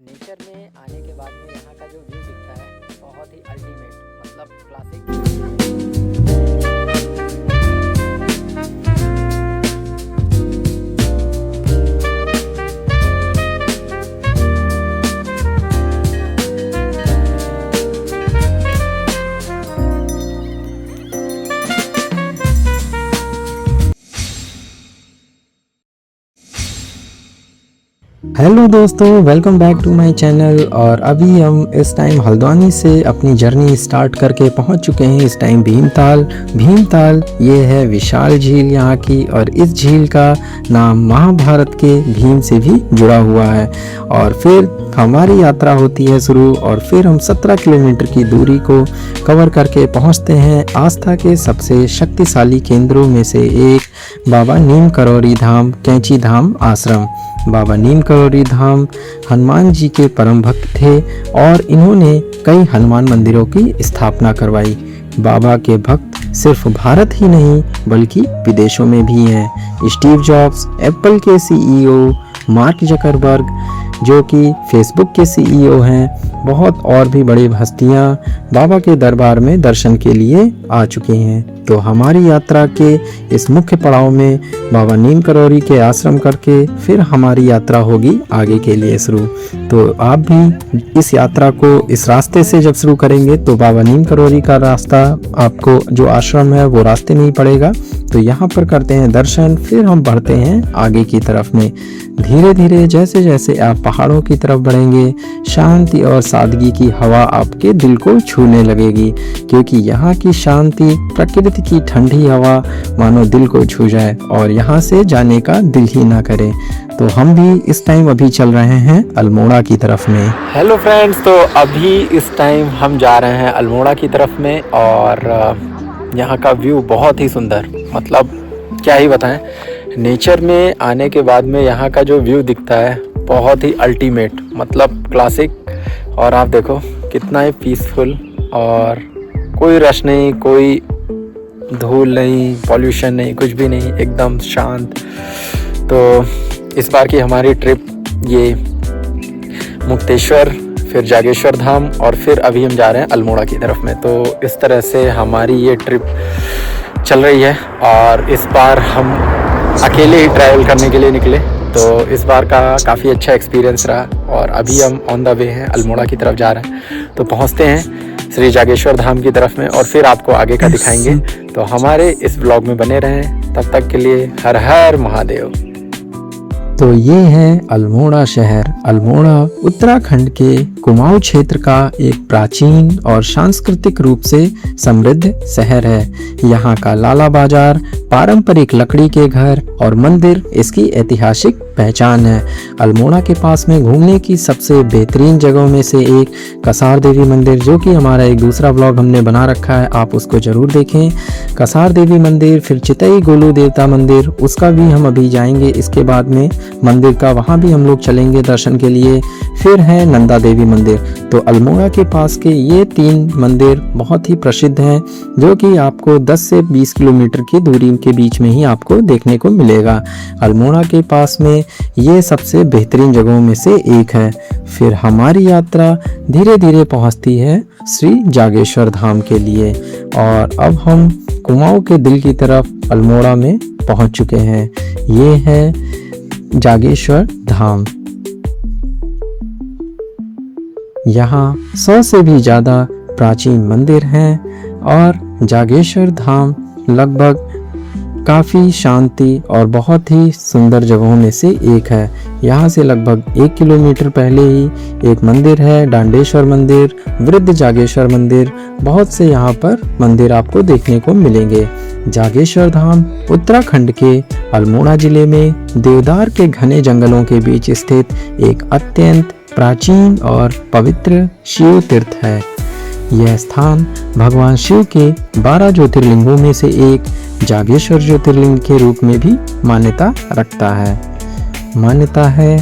Nature में आने के बाद में यहाँ का जो व्यू दिखता है बहुत ही अल्टीमेट, मतलब क्लासिक। हेलो दोस्तों, welcome back to my channel. और अभी हम इस टाइम हल्द्वानी से अपनी जर्नी स्टार्ट करके पहुंच चुके हैं इस टाइम भीमताल। ये है विशाल झील यहाँ की, और इस झील का नाम महाभारत के भीम से भी जुड़ा हुआ है। और फिर हमारी यात्रा होती है शुरू, और फिर हम 17 किलोमीटर की दूरी को कवर करके पहुंचते हैं आस्था के सबसे शक्तिशाली केंद्रों में से एक बाबा नीम करौरी धाम कैंची धाम आश्रम। बाबा नीम करौरी धाम हनुमान जी के परम भक्त थे और इन्होंने कई हनुमान मंदिरों की स्थापना करवाई। बाबा के भक्त सिर्फ भारत ही नहीं बल्कि विदेशों में भी हैं। स्टीव जॉब्स, एप्पल के सीईओ, मार्क जकरबर्ग जो कि फेसबुक के सीईओ हैं, बहुत और भी बड़ी हस्तियां बाबा के दरबार में दर्शन के लिए आ चुकी हैं। तो हमारी यात्रा के इस मुख्य पड़ाव में बाबा नीम करौरी के आश्रम करके फिर हमारी यात्रा होगी आगे के लिए शुरू। तो आप भी इस यात्रा को इस रास्ते से जब शुरू करेंगे तो बाबा नीम करौरी का रास्ता आपको जो आश्रम है वो रास्ते में ही पड़ेगा। तो यहाँ पर करते हैं दर्शन, फिर हम बढ़ते हैं आगे की तरफ में। धीरे धीरे जैसे जैसे आप पहाड़ों की तरफ बढ़ेंगे, शांति और सादगी की हवा आपके दिल को छूने लगेगी, क्योंकि यहाँ की शांति, प्रकृति की ठंडी हवा मानो दिल को छू जाए और यहाँ से जाने का दिल ही ना करे। तो हम भी इस टाइम अभी चल रहे हैं अल्मोड़ा की तरफ में। हेलो फ्रेंड्स, तो अभी इस टाइम हम जा रहे हैं अल्मोड़ा की तरफ में, और यहाँ का व्यू बहुत ही सुंदर, मतलब क्या ही बताएं। नेचर में आने के बाद में यहाँ का जो व्यू दिखता है बहुत ही अल्टीमेट, मतलब क्लासिक। और आप देखो कितना ही पीसफुल, और कोई रश नहीं, कोई धूल नहीं, पॉल्यूशन नहीं, कुछ भी नहीं, एकदम शांत। तो इस बार की हमारी ट्रिप ये मुक्तेश्वर, फिर जागेश्वर धाम, और फिर अभी हम जा रहे हैं अल्मोड़ा की तरफ में। तो इस तरह से हमारी ये ट्रिप चल रही है, और इस बार हम अकेले ही ट्रैवल करने के लिए निकले। तो इस बार का काफ़ी अच्छा एक्सपीरियंस रहा, और अभी हम ऑन द वे हैं, अल्मोड़ा की तरफ जा रहे हैं। तो पहुंचते हैं श्री जागेश्वर धाम की तरफ में, और फिर आपको आगे का दिखाएंगे। तो हमारे इस व्लॉग में बने रहें, तब तक के लिए हर हर महादेव। तो ये है अल्मोड़ा शहर। अल्मोड़ा उत्तराखंड के कुमाऊं क्षेत्र का एक प्राचीन और सांस्कृतिक रूप से समृद्ध शहर है। यहाँ का लाला बाजार, पारंपरिक लकड़ी के घर और मंदिर इसकी ऐतिहासिक पहचान है। अल्मोड़ा के पास में घूमने की सबसे बेहतरीन जगहों में से एक कसार देवी मंदिर, जो कि हमारा एक दूसरा व्लॉग हमने बना रखा है, आप उसको जरूर देखें। कसार देवी मंदिर, फिर चितई गोलू देवता मंदिर, उसका भी हम अभी जाएंगे। इसके बाद में मंदिर का वहाँ भी हम लोग चलेंगे दर्शन के लिए। फिर है नंदा देवी मंदिर। तो अल्मोड़ा के पास के ये 3 मंदिर बहुत ही प्रसिद्ध हैं, जो कि आपको 10 से 20 किलोमीटर की दूरी के बीच में ही आपको देखने को मिलेगा। अल्मोड़ा के पास में ये सबसे बेहतरीन जगहों में से एक है। फिर हमारी यात्रा धीरे धीरे पहुंचती है श्री जागेश्वर धाम के लिए, और अब हम कुमाऊं के दिल की तरफ अल्मोड़ा में पहुंच चुके हैं। ये है जागेश्वर धाम। यहाँ 100 से भी ज़्यादा प्राचीन मंदिर हैं, और जागेश्वर धाम लगभग काफ़ी शांति और बहुत ही सुंदर जगहों में से एक है। यहाँ से लगभग 1 किलोमीटर पहले ही एक मंदिर है, डांडेश्वर मंदिर, वृद्ध जागेश्वर मंदिर। बहुत से यहाँ पर मंदिर आपको देखने को मिलेंगे। जागेश्वर धाम उत्तराखंड के अल्मोड़ा जिले में देवदार के घने जंगलों के बीच स्थित एक अत्यंत प्राचीन और पवित्र शिव तीर्थ है। यह स्थान भगवान शिव के 12 ज्योतिर्लिंगों में से एक जागेश्वर ज्योतिर्लिंग के रूप में भी मान्यता रखता है। मान्यता है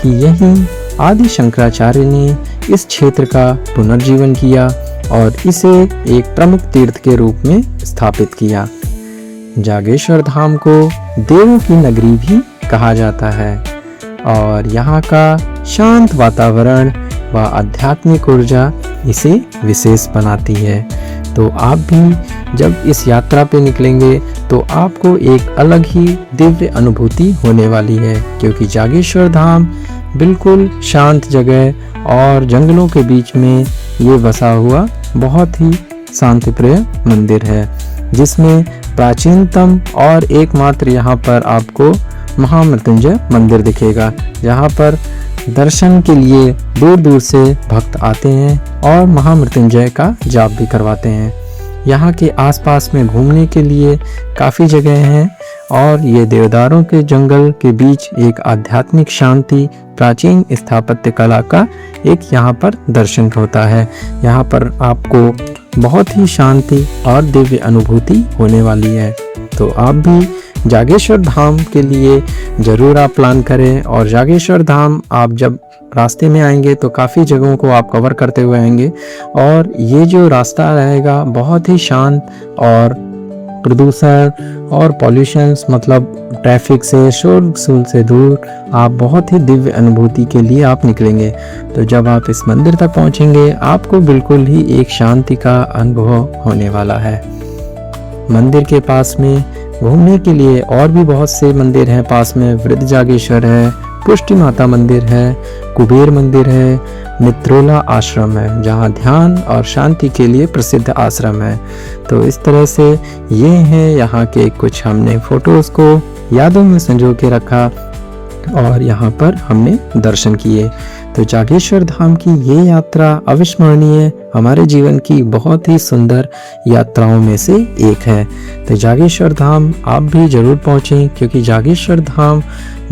कि यहीं आदि शंकराचार्य ने इस क्षेत्र का पुनर्जीवन किया और इसे एक प्रमुख तीर्थ के रूप में स्थापित किया। जागेश्वर धाम को देवों की नगरी भी कहा जाता है, और यहाँ का शांत वातावरण व आध्यात्मिक ऊर्जा इसे विशेष बनाती है। तो आप भी जब इस यात्रा पे निकलेंगे तो आपको एक अलग ही दिव्य अनुभूति होने वाली है, क्योंकि जागेश्वर धाम बिल्कुल शांत जगह और जंगलों के बीच में ये बसा हुआ बहुत ही शांतिप्रिय मंदिर है, जिसमें प्राचीनतम और एकमात्र यहाँ पर आपको महामृत्युंजय मंदिर दिखेगा, जहाँ पर दर्शन के लिए दूर दूर से भक्त आते हैं और महामृत्युंजय का जाप भी करवाते हैं। यहाँ के आसपास में घूमने के लिए काफ़ी जगह हैं और ये देवदारों के जंगल के बीच एक आध्यात्मिक शांति, प्राचीन स्थापत्य कला का एक यहाँ पर दर्शन होता है। यहाँ पर आपको बहुत ही शांति और दिव्य अनुभूति होने वाली है। तो आप भी जागेश्वर धाम के लिए ज़रूर आप प्लान करें, और जागेश्वर धाम आप जब रास्ते में आएंगे तो काफ़ी जगहों को आप कवर करते हुए आएंगे, और ये जो रास्ता रहेगा बहुत ही शांत और प्रदूषण और पॉल्यूशंस मतलब ट्रैफिक से, शोर शूल से दूर आप बहुत ही दिव्य अनुभूति के लिए आप निकलेंगे। तो जब आप इस मंदिर तक पहुंचेंगे आपको बिल्कुल ही एक शांति का अनुभव होने वाला है। मंदिर के पास में घूमने के लिए और भी बहुत से मंदिर हैं पास में। वृद्ध जागेश्वर है, पुष्टि माता मंदिर है, कुबेर मंदिर है, मित्रोला आश्रम है जहाँ ध्यान और शांति के लिए प्रसिद्ध आश्रम है। तो इस तरह से ये हैं यहाँ के कुछ हमने फोटोज़ को यादों में संजो के रखा और यहाँ पर हमने दर्शन किए। तो जागेश्वर धाम की ये यात्रा अविस्मरणीय हमारे जीवन की बहुत ही सुंदर यात्राओं में से एक है। तो जागेश्वर धाम आप भी जरूर पहुँचें, क्योंकि जागेश्वर धाम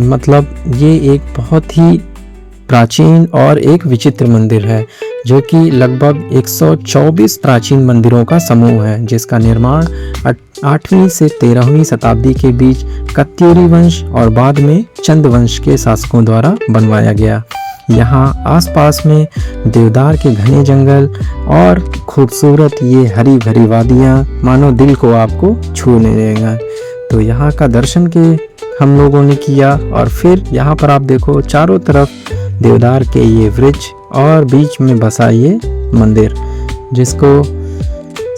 मतलब ये एक बहुत ही प्राचीन और एक विचित्र मंदिर है, जो कि लगभग 124 प्राचीन मंदिरों का समूह है, जिसका निर्माण 8वीं से 13वीं शताब्दी के बीच कत्यूरी वंश और बाद में चंद वंश के शासकों द्वारा बनवाया गया। यहाँ आसपास में देवदार के घने जंगल और खूबसूरत ये हरी भरी वादियाँ मानो दिल को आपको छू लेगा। तो यहाँ का दर्शन के हम लोगों ने किया, और फिर यहाँ पर आप देखो चारों तरफ देवदार के ये वृक्ष और बीच में बसा ये मंदिर, जिसको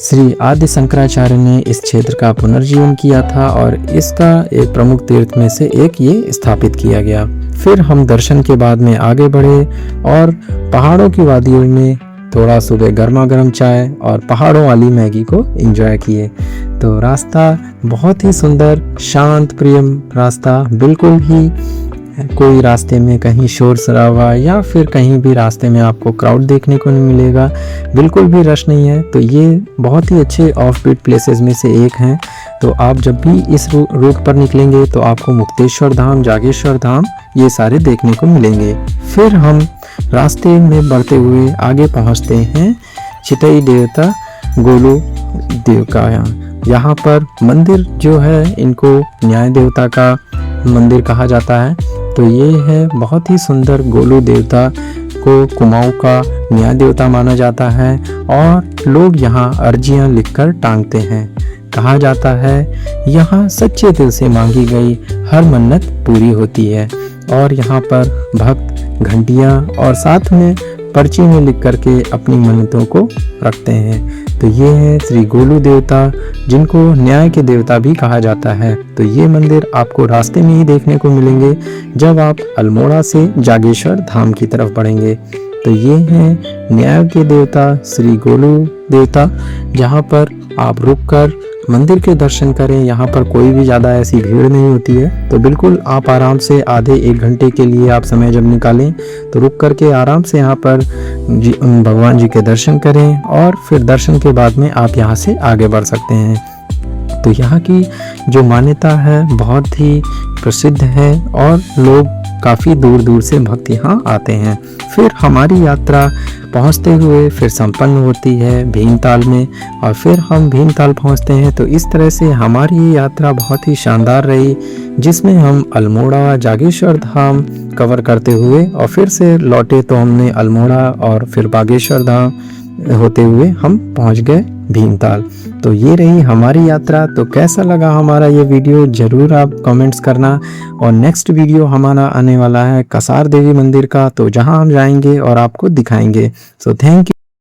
श्री आदि शंकराचार्य ने इस क्षेत्र का पुनर्जीवन किया था और इसका एक प्रमुख तीर्थ में से एक ये स्थापित किया गया। फिर हम दर्शन के बाद में आगे बढ़े और पहाड़ों की वादियों में थोड़ा सुबह गर्मा गर्म चाय और पहाड़ों वाली मैगी को एंजॉय किए। तो रास्ता बहुत ही सुंदर, शांत प्रियम रास्ता, बिल्कुल ही कोई रास्ते में कहीं शोर शराबा या फिर कहीं भी रास्ते में आपको क्राउड देखने को नहीं मिलेगा, बिल्कुल भी रश नहीं है। तो ये बहुत ही अच्छे ऑफ बीट प्लेसेस में से एक हैं। तो आप जब भी इस रूट पर निकलेंगे तो आपको मुक्तेश्वर धाम, जागेश्वर धाम ये सारे देखने को मिलेंगे। फिर हम रास्ते में बढ़ते हुए आगे पहुंचते हैं चितई देवता गोलू देव का यहाँ पर मंदिर जो है, इनको न्याय देवता का मंदिर कहा जाता है। तो ये है बहुत ही सुंदर, गोलू देवता को कुमाऊं का न्याय देवता माना जाता है और लोग यहाँ अर्जियां लिखकर टांगते हैं। कहा जाता है यहाँ सच्चे दिल से मांगी गई हर मन्नत पूरी होती है, और यहाँ पर भक्त घंटियाँ और साथ में पर्ची में लिख करके अपनी मन्नतों को रखते हैं। तो ये है श्री गोलू देवता, जिनको न्याय के देवता भी कहा जाता है। तो ये मंदिर आपको रास्ते में ही देखने को मिलेंगे जब आप अल्मोड़ा से जागेश्वर धाम की तरफ बढ़ेंगे। तो ये हैं न्याय के देवता श्री गोलू देवता, जहाँ पर आप रुककर मंदिर के दर्शन करें। यहाँ पर कोई भी ज़्यादा ऐसी भीड़ नहीं होती है, तो बिल्कुल आप आराम से आधे एक घंटे के लिए आप समय जब निकालें तो रुक करके आराम से यहाँ पर भगवान जी के दर्शन करें, और फिर दर्शन के बाद में आप यहाँ से आगे बढ़ सकते हैं। तो यहाँ की जो मान्यता है बहुत ही प्रसिद्ध है और लोग काफ़ी दूर दूर से भक्त यहाँ आते हैं। फिर हमारी यात्रा पहुँचते हुए फिर संपन्न होती है भीमताल में, और फिर हम भीमताल पहुँचते हैं। तो इस तरह से हमारी ये यात्रा बहुत ही शानदार रही, जिसमें हम अल्मोड़ा जागेश्वर धाम कवर करते हुए और फिर से लौटे तो हमने अल्मोड़ा और फिर बागेश्वर धाम होते हुए हम पहुँच गए भीमताल। तो ये रही हमारी यात्रा। तो कैसा लगा हमारा ये वीडियो ज़रूर आप कमेंट्स करना। और नेक्स्ट वीडियो हमारा आने वाला है कसार देवी मंदिर का, तो जहाँ हम जाएंगे और आपको दिखाएंगे। So thank you.